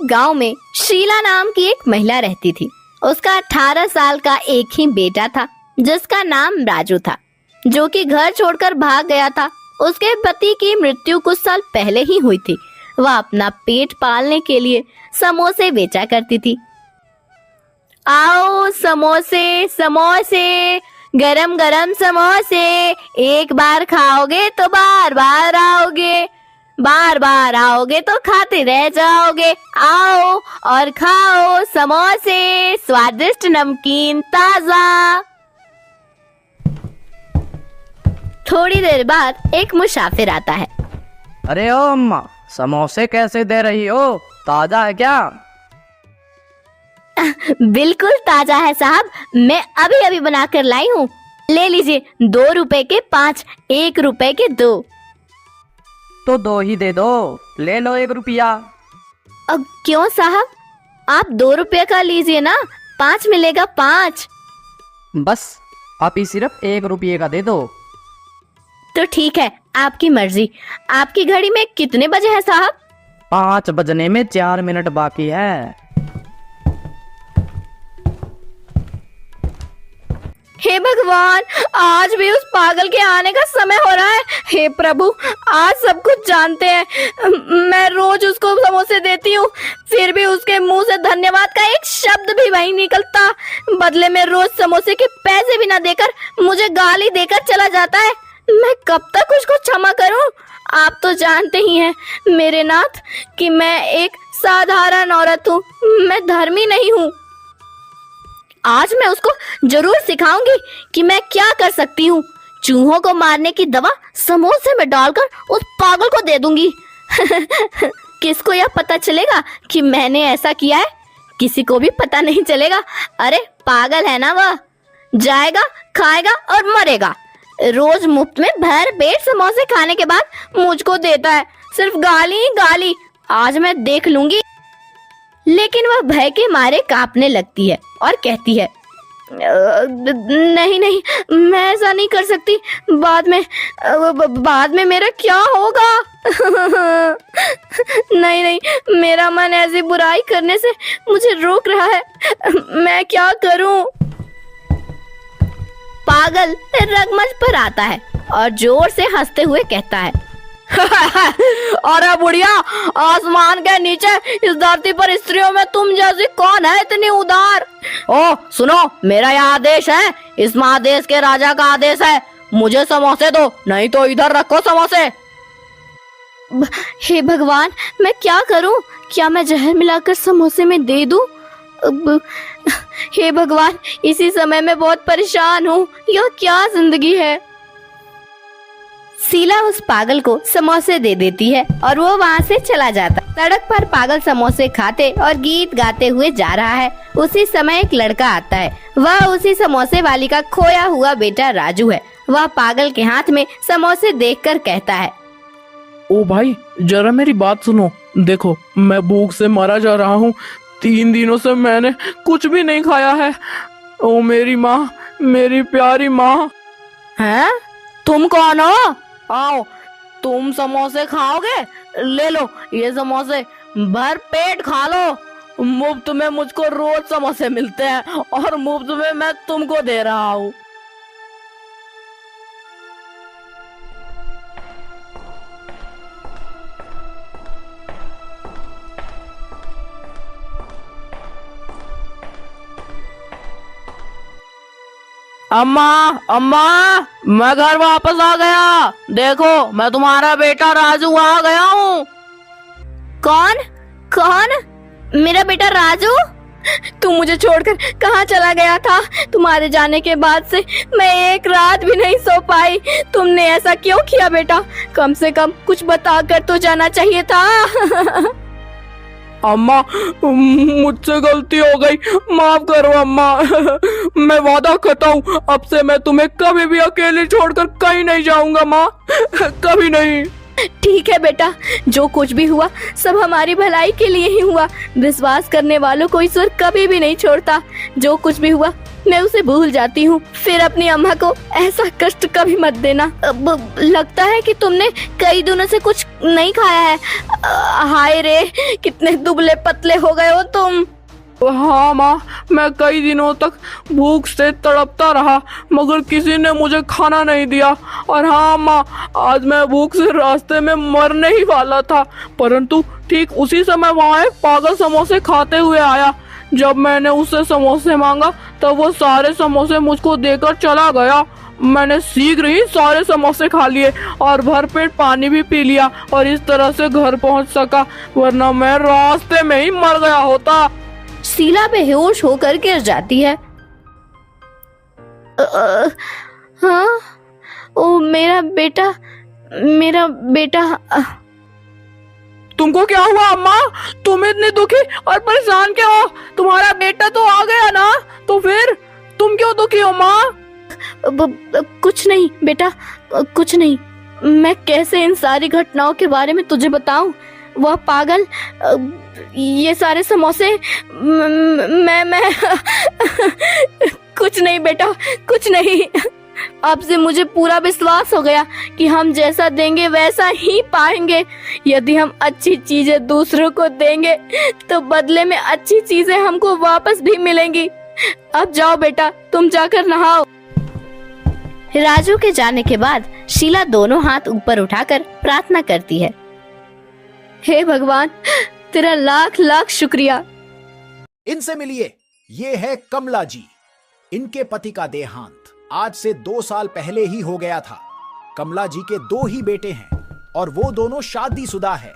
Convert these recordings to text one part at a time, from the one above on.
गांव में शीला नाम की एक महिला रहती थी। उसका 18 साल का एक ही बेटा था जिसका नाम राजू था, जो कि घर छोड़कर भाग गया था। उसके पति की मृत्यु कुछ साल पहले ही हुई थी। वह अपना पेट पालने के लिए समोसे बेचा करती थी। आओ समोसे समोसे, गरम गरम समोसे, एक बार खाओगे तो बार बार आओगे, बार बार आओगे तो खाते रह जाओगे। आओ और खाओ समोसे, स्वादिष्ट नमकीन ताजा। थोड़ी देर बाद एक मुसाफिर आता है। अरे ओ अम्मा, समोसे कैसे दे रही हो? ताजा है क्या? बिल्कुल ताजा है साहब, मैं अभी अभी बनाकर लाई हूँ। ले लीजिए, 2 रुपए के 5, 1 रुपए के 2। तो 2 ही दे दो, ले लो 1 रुपया। अब क्यों साहब, आप 2 रुपए का लीजिए ना, 5 मिलेगा 5। बस आप ही सिर्फ 1 रुपये का दे दो। तो ठीक है, आपकी मर्जी। आपकी घड़ी में कितने बजे हैं साहब? 5 बजने में 4 मिनट बाकी है। हे भगवान, आज भी उस पागल के आने का समय हो रहा है। हे प्रभु, आज सब कुछ जानते हैं। मैं रोज उसको समोसे देती हूँ, फिर भी उसके मुंह से धन्यवाद का एक शब्द भी नहीं निकलता। बदले में रोज समोसे के पैसे भी ना देकर मुझे गाली देकर चला जाता है। मैं कब तक उसको क्षमा करूं? आप तो जानते ही हैं मेरे नाथ कि मैं एक साधारण औरत हूँ, मैं धर्मी नहीं हूँ। आज मैं उसको जरूर सिखाऊंगी कि मैं क्या कर सकती हूँ। चूहों को मारने की दवा समोसे में डालकर उस पागल को दे दूंगी। किसको यह पता चलेगा कि मैंने ऐसा किया है? किसी को भी पता नहीं चलेगा। अरे पागल है ना वह, जाएगा खाएगा और मरेगा। रोज मुफ्त में भर पेट समोसे खाने के बाद मुझको देता है, सिर्फ गाली ही गाली। आज मैं देख लूंगी। लेकिन वह भय के मारे कांपने लगती है और कहती है, नहीं नहीं, मैं ऐसा नहीं कर सकती। बाद में मेरा क्या होगा? नहीं नहीं, मेरा मन ऐसी बुराई करने से मुझे रोक रहा है। मैं क्या करूं? पागल रंगमंच पर आता है और जोर से हंसते हुए कहता है, अरे बुढ़िया, आसमान के नीचे इस धरती पर स्त्रियों में तुम जैसी कौन है इतनी उदार? ओ सुनो, मेरा यह आदेश है, इस महादेश के राजा का आदेश है। मुझे समोसे दो, नहीं तो इधर रखो समोसे। हे भगवान, मैं क्या करूं? क्या मैं जहर मिलाकर समोसे में दे दूं? हे भगवान, इसी समय मैं बहुत परेशान हूँ। यह क्या जिंदगी है? शीला उस पागल को समोसे दे देती है और वो वहाँ से चला जाता। सड़क पर पागल समोसे खाते और गीत गाते हुए जा रहा है। उसी समय एक लड़का आता है। वह उसी समोसे वाली का खोया हुआ बेटा राजू है। वह पागल के हाथ में समोसे देखकर कहता है, ओ भाई, जरा मेरी बात सुनो। देखो, मैं भूख से मारा जा रहा हूँ। 3 दिनों से मैंने कुछ भी नहीं खाया है। ओ मेरी माँ, मेरी प्यारी माँ। हैं? तुम कौन हो? आओ, तुम समोसे खाओगे? ले लो ये समोसे, भर पेट खा लो। मुफ्त में मुझको रोज समोसे मिलते हैं और मुफ्त में मैं तुमको दे रहा हूँ। अम्मा अम्मा, मैं घर वापस आ गया। देखो, मैं तुम्हारा बेटा राजू आ गया हूँ। कौन कौन? मेरा बेटा राजू? तू मुझे छोड़कर कहाँ चला गया था? तुम्हारे जाने के बाद से मैं एक रात भी नहीं सो पाई। तुमने ऐसा क्यों किया बेटा? कम से कम कुछ बता कर तो जाना चाहिए था। अम्मा, मुझसे गलती हो गई, माफ करो अम्मा। मैं वादा करता हूँ, अब से मैं तुम्हें कभी भी अकेले छोड़कर कहीं नहीं जाऊंगा माँ, कभी नहीं। ठीक है बेटा, जो कुछ भी हुआ सब हमारी भलाई के लिए ही हुआ। विश्वास करने वालों को ईश्वर कभी भी नहीं छोड़ता। जो कुछ भी हुआ मैं उसे भूल जाती हूँ। फिर अपनी अम्मा को ऐसा कष्ट कभी मत देना। अब लगता है कि तुमने कई दिनों से कुछ नहीं खाया है। हाय रे, कितने दुबले पतले हो गए हो तुम। हाँ माँ, मैं कई दिनों तक भूख से तड़पता रहा मगर किसी ने मुझे खाना नहीं दिया। और हाँ माँ, आज मैं भूख से रास्ते में मरने ही वाला था, परंतु ठीक उसी समय वहाँ एक पागल समोसे खाते हुए आया। जब मैंने उससे समोसे मांगा तब वो सारे समोसे मुझको देकर चला गया। मैंने शीघ्र ही सारे समोसे खा लिए और भरपेट पानी भी पी लिया और इस तरह से घर पहुँच सका, वरना मैं रास्ते में ही मर गया होता। शीला बेहोश होकर गिर जाती है। हाँ, ओ मेरा बेटा, मेरा बेटा। तुमको क्या हुआ अम्मा? तुम इतनी दुखी और परेशान क्यों हो? तुम्हारा बेटा तो आ गया ना, तो फिर तुम क्यों दुखी हो माँ? कुछ नहीं बेटा, कुछ नहीं। मैं कैसे इन सारी घटनाओं के बारे में तुझे बताऊं? वह पागल, ये सारे समोसे, मैं कुछ नहीं बेटा, कुछ नहीं। अब से मुझे पूरा विश्वास हो गया कि हम जैसा देंगे वैसा ही पाएंगे। यदि हम अच्छी चीजें दूसरों को देंगे तो बदले में अच्छी चीजें हमको वापस भी मिलेंगी। अब जाओ बेटा, तुम जाकर नहाओ। राजू के जाने के बाद शीला दोनों हाथ ऊपर उठाकर प्रार्थना करती है। हे भगवान, तेरा लाख लाख शुक्रिया। इनसे मिलिए, ये है कमला जी। इनके पति का देहांत आज से 2 साल पहले ही हो गया था। कमला जी के 2 ही बेटे हैं और वो दोनों शादीशुदा है।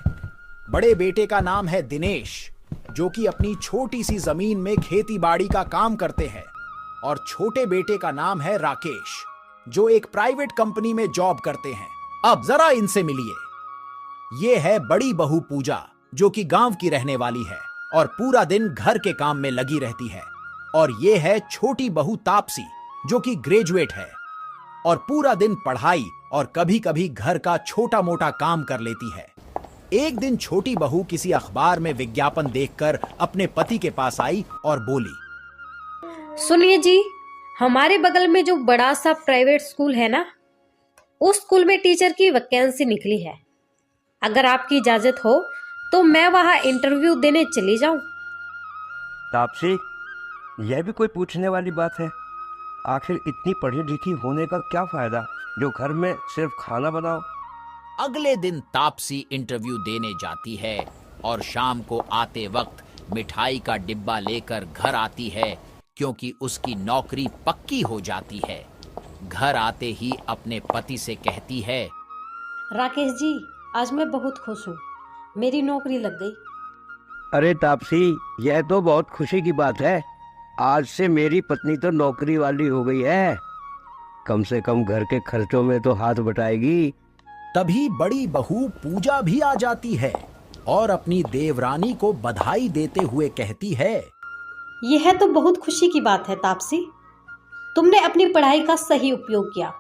बड़े बेटे का नाम है दिनेश, जो कि अपनी छोटी सी जमीन में खेती बाड़ी का काम करते हैं, और छोटे बेटे का नाम है राकेश, जो एक प्राइवेट कंपनी में जॉब करते हैं। अब जरा इनसे मिलिए। ये है बड़ी बहू पूजा, जो कि गांव की रहने वाली है और पूरा दिन घर के काम में लगी रहती है। और ये है छोटी बहू तापसी, जो कि ग्रेजुएट है और पूरा दिन पढ़ाई और कभी कभी घर का छोटा मोटा काम कर लेती है। एक दिन छोटी बहू किसी अखबार में विज्ञापन देखकर अपने पति के पास आई और बोली, सुनिए जी, हमारे बगल में जो बड़ा सा प्राइवेट स्कूल है ना, उस स्कूल में टीचर की वैकेंसी निकली है। अगर आपकी इजाजत हो तो मैं वहां इंटरव्यू देने चली जाऊं। तापसी, यह भी कोई पूछने वाली बात है? आखिर इतनी पढ़ी लिखी होने का क्या फायदा जो घर में सिर्फ खाना बनाओ। अगले दिन तापसी इंटरव्यू देने जाती है और शाम को आते वक्त मिठाई का डिब्बा लेकर घर आती है, क्योंकि उसकी नौकरी पक्की हो जाती है। घर आते ही अपने पति से कहती है, राकेश जी, आज मैं बहुत खुश हूँ, मेरी नौकरी लग गई। अरे तापसी, यह तो बहुत खुशी की बात है। आज से मेरी पत्नी तो नौकरी वाली हो गई है, कम से कम घर के खर्चों में तो हाथ बटाएगी। तभी बड़ी बहू पूजा भी आ जाती है और अपनी देवरानी को बधाई देते हुए कहती है, यह तो बहुत खुशी की बात है तापसी, तुमने अपनी पढ़ाई का सही उपयोग किया।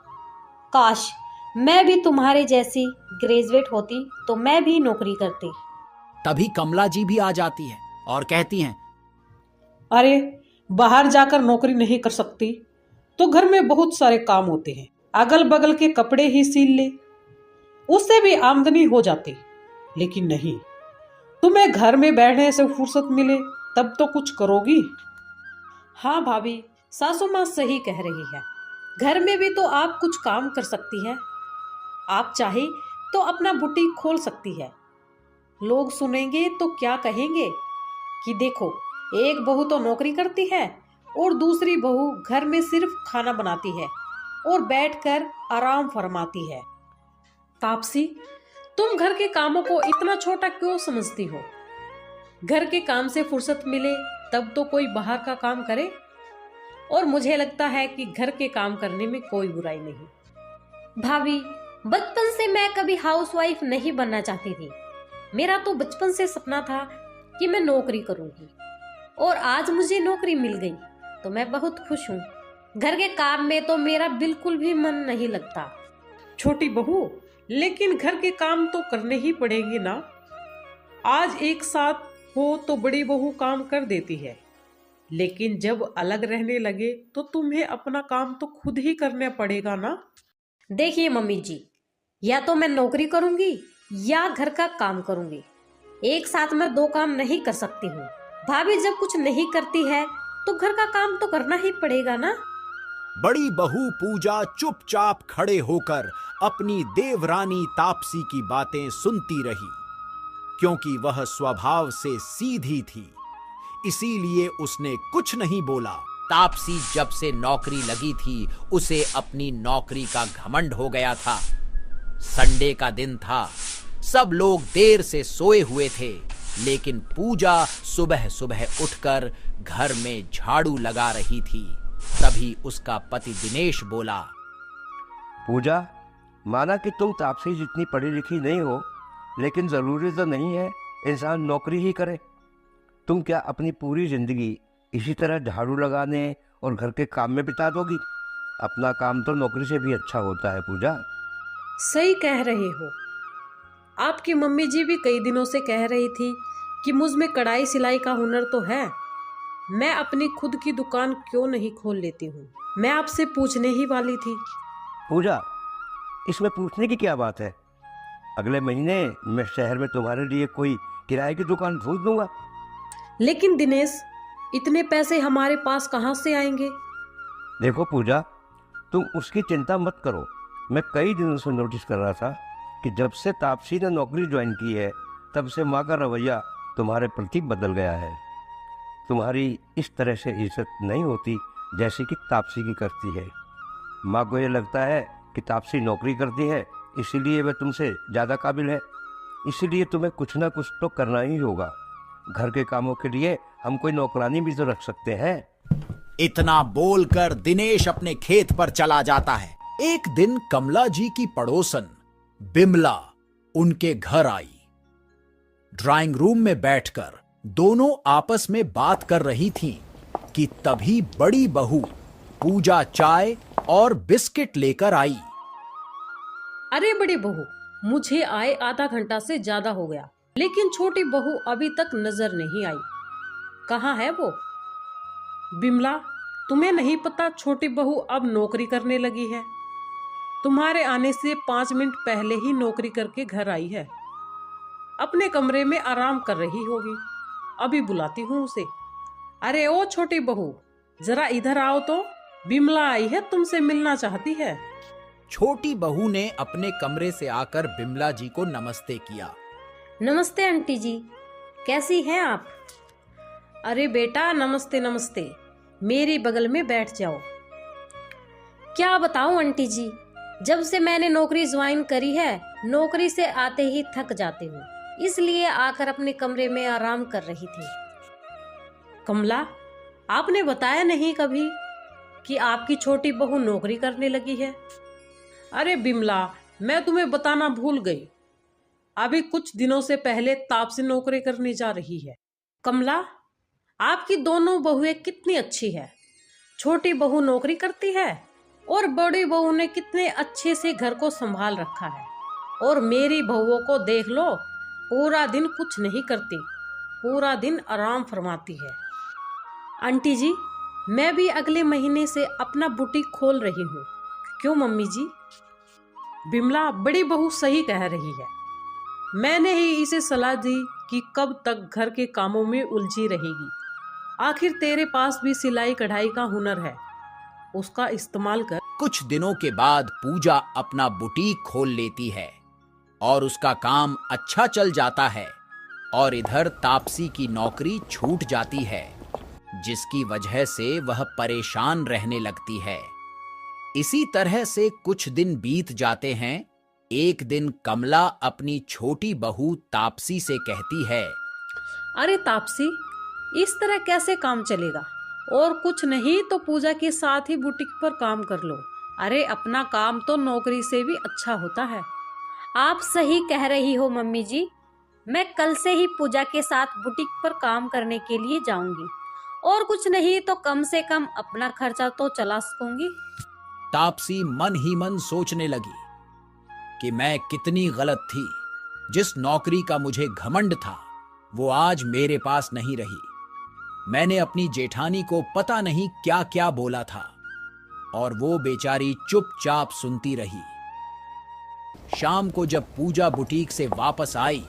काश मैं भी तुम्हारे जैसी ग्रेजुएट होती तो मैं भी नौकरी करती। तभी कमला जी भी आ जाती है और कहती हैं, अरे बाहर जाकर नौकरी नहीं कर सकती तो घर में बहुत सारे काम होते हैं, अगल बगल के कपड़े ही सील ले, उससे भी आमदनी हो जाती। लेकिन नहीं, तुम्हें घर में बैठने से फुर्सत मिले तब तो कुछ करोगी। हाँ भाभी, सासू माँ सही कह रही है, घर में भी तो आप कुछ काम कर सकती हैं। आप चाहे तो अपना बुटीक खोल सकती है। लोग सुनेंगे तो क्या कहेंगे कि देखो, एक बहू तो नौकरी करती है और दूसरी बहू घर में सिर्फ खाना बनाती है और बैठकर आराम फरमाती है। तापसी, तुम घर के कामों को इतना छोटा क्यों समझती हो? घर के काम से फुर्सत मिले तब तो कोई बाहर का काम करे, और मुझे लगता है कि घर के काम करने में कोई बुराई नहीं। भाभी, बचपन से मैं कभी हाउसवाइफ नहीं बनना चाहती थी। मेरा तो बचपन से सपना था कि मैं नौकरी करूंगी, और आज मुझे नौकरी मिल गई तो मैं बहुत खुश हूँ। घर के काम में तो मेरा बिल्कुल भी मन नहीं लगता। छोटी बहू, लेकिन घर के काम तो करने ही पड़ेंगे ना। आज एक साथ हो तो बड़ी बहू काम कर देती है, लेकिन जब अलग रहने लगे तो तुम्हें अपना काम तो खुद ही करना पड़ेगा ना। देखिए मम्मी जी, या तो मैं नौकरी करूंगी या घर का काम करूंगी। एक साथ मैं दो काम नहीं कर सकती हूँ। भाभी जब कुछ नहीं करती है तो घर का काम तो करना ही पड़ेगा ना। बड़ी बहू पूजा चुपचाप खड़े होकर अपनी देवरानी तापसी की बातें सुनती रही, क्योंकि वह स्वभाव से सीधी थी, इसीलिए उसने कुछ नहीं बोला। तापसी जब से नौकरी लगी थी उसे अपनी नौकरी का घमंड हो गया था। संडे का दिन था, सब लोग देर से सोए हुए थे, लेकिन पूजा सुबह सुबह उठकर घर में झाड़ू लगा रही थी। तभी उसका पति दिनेश बोला, पूजा, माना कि तुम तापसी जितनी पढ़ी लिखी नहीं हो, लेकिन ज़रूरी तो नहीं है इंसान नौकरी ही करे। तुम क्या अपनी पूरी ज़िंदगी इसी तरह झाड़ू लगाने और घर के काम में बिता दोगी? अपना काम तो नौकरी से भी अच्छा होता है पूजा। सही कह रहे हो। आपकी मम्मी जी भी कई दिनों से कह रही थी कि मुझ में कढ़ाई सिलाई का हुनर तो है, मैं अपनी खुद की दुकान क्यों नहीं खोल लेती हूँ। मैं आपसे पूछने ही वाली थी। पूजा, इसमें पूछने की क्या बात है? अगले महीने मैं शहर में तुम्हारे लिए कोई किराए की दुकान खोल दूंगा। लेकिन दिनेश, इतने पैसे हमारे पास कहाँ से आएंगे? देखो पूजा, तुम उसकी चिंता मत करो। मैं कई दिनों से नोटिस कर रहा था कि जब से तापसी ने नौकरी ज्वाइन की है तब से माँ का रवैया तुम्हारे प्रति बदल गया है। तुम्हारी इस तरह से इज्जत नहीं होती जैसे कि तापसी की करती है। माँ को ये लगता है कि तापसी नौकरी करती है, इसीलिए वह तुमसे ज़्यादा काबिल है। इसीलिए तुम्हें कुछ ना कुछ तो करना ही होगा। घर के कामों के लिए हम कोई नौकरानी भी तो रख सकते हैं। इतना बोलकर दिनेश अपने खेत पर चला जाता है। एक दिन कमला जी की पड़ोसन बिमला उनके घर आई। ड्राइंग रूम में बैठकर दोनों आपस में बात कर रही थीं कि तभी बड़ी बहू पूजा चाय और बिस्किट लेकर आई। अरे बड़ी बहू, मुझे आए आधा घंटा से ज्यादा हो गया, लेकिन छोटी बहू अभी तक नजर नहीं आई। कहाँ है वो? बिमला, तुम्हें नहीं पता छोटी बहू अब नौकरी करने लगी है। तुम्हारे आने से 5 मिनट पहले ही नौकरी करके घर आई है। अपने कमरे में आराम कर रही होगी। अभी बुलाती हूँ उसे। अरे ओ छोटी बहू, जरा इधर आओ तो, बिमला आई है, तुमसे मिलना चाहती है। छोटी बहू ने अपने कमरे से आकर बिमला जी को नमस्ते किया। नमस्ते आंटी जी, कैसी हैं आप? अरे बेटा, नमस्ते नमस्ते, मेरी बगल में बैठ जाओ। क्या बताऊं आंटी जी, जब से मैंने नौकरी ज्वाइन करी है, नौकरी से आते ही थक जाती हूँ, इसलिए आकर अपने कमरे में आराम कर रही थी। कमला, आपने बताया नहीं कभी कि आपकी छोटी बहू नौकरी करने लगी है। अरे बिमला, मैं तुम्हें बताना भूल गई। अभी कुछ दिनों से पहले तापसी नौकरी करने जा रही है। कमला, आपकी दोनों बहुएं कितनी अच्छी है। छोटी बहू नौकरी करती है और बड़ी बहू ने कितने अच्छे से घर को संभाल रखा है। और मेरी बहुओं को देख लो, पूरा दिन कुछ नहीं करती, पूरा दिन आराम फरमाती है। आंटी जी, मैं भी अगले महीने से अपना बुटीक खोल रही हूँ। क्यों मम्मी जी? बिमला, बड़ी बहू सही कह रही है। मैंने ही इसे सलाह दी कि कब तक घर के कामों में उलझी रहेगी। आखिर तेरे पास भी सिलाई कढ़ाई का हुनर है, उसका इस्तेमाल कर। कुछ दिनों के बाद पूजा अपना बुटीक खोल लेती है और उसका काम अच्छा चल जाता है, और इधर तापसी की नौकरी छूट जाती है, जिसकी वजह से वह परेशान रहने लगती है। इसी तरह से कुछ दिन बीत जाते हैं। एक दिन कमला अपनी छोटी बहू तापसी से कहती है, अरे तापसी, इस तरह कैसे काम चलेगा? और कुछ नहीं तो पूजा के साथ ही बुटीक पर काम कर लो। अरे अपना काम तो नौकरी से भी अच्छा होता है। आप सही कह रही हो मम्मी जी, मैं कल से ही पूजा के साथ बुटीक पर काम करने के लिए जाऊंगी, और कुछ नहीं तो कम से कम अपना खर्चा तो चला सकूंगी। तापसी मन ही मन सोचने लगी कि मैं कितनी गलत थी। जिस नौकरी का मुझे घमंड था वो आज मेरे पास नहीं रही। मैंने अपनी जेठानी को पता नहीं क्या क्या बोला था और वो बेचारी चुपचाप सुनती रही। शाम को जब पूजा बुटीक से वापस आई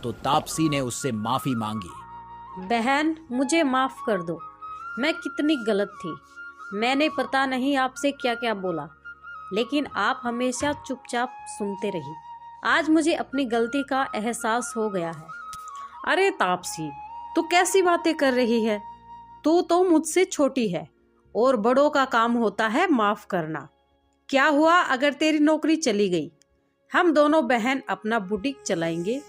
तो तापसी ने उससे माफी मांगी। बहन, मुझे माफ कर दो। मैं कितनी गलत थी। मैंने पता नहीं आपसे क्या क्या बोला, लेकिन आप हमेशा चुपचाप सुनते रही। आज मुझे अपनी गलती का एहसास हो गया है। अरे तापसी, तू कैसी बातें कर रही है? तू तो मुझसे छोटी है और बड़ों का काम होता है माफ करना। क्या हुआ अगर तेरी नौकरी चली गई? हम दोनों बहन अपना बुटीक चलाएंगे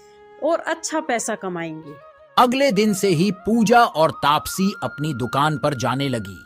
और अच्छा पैसा कमाएंगे। अगले दिन से ही पूजा और तापसी अपनी दुकान पर जाने लगी।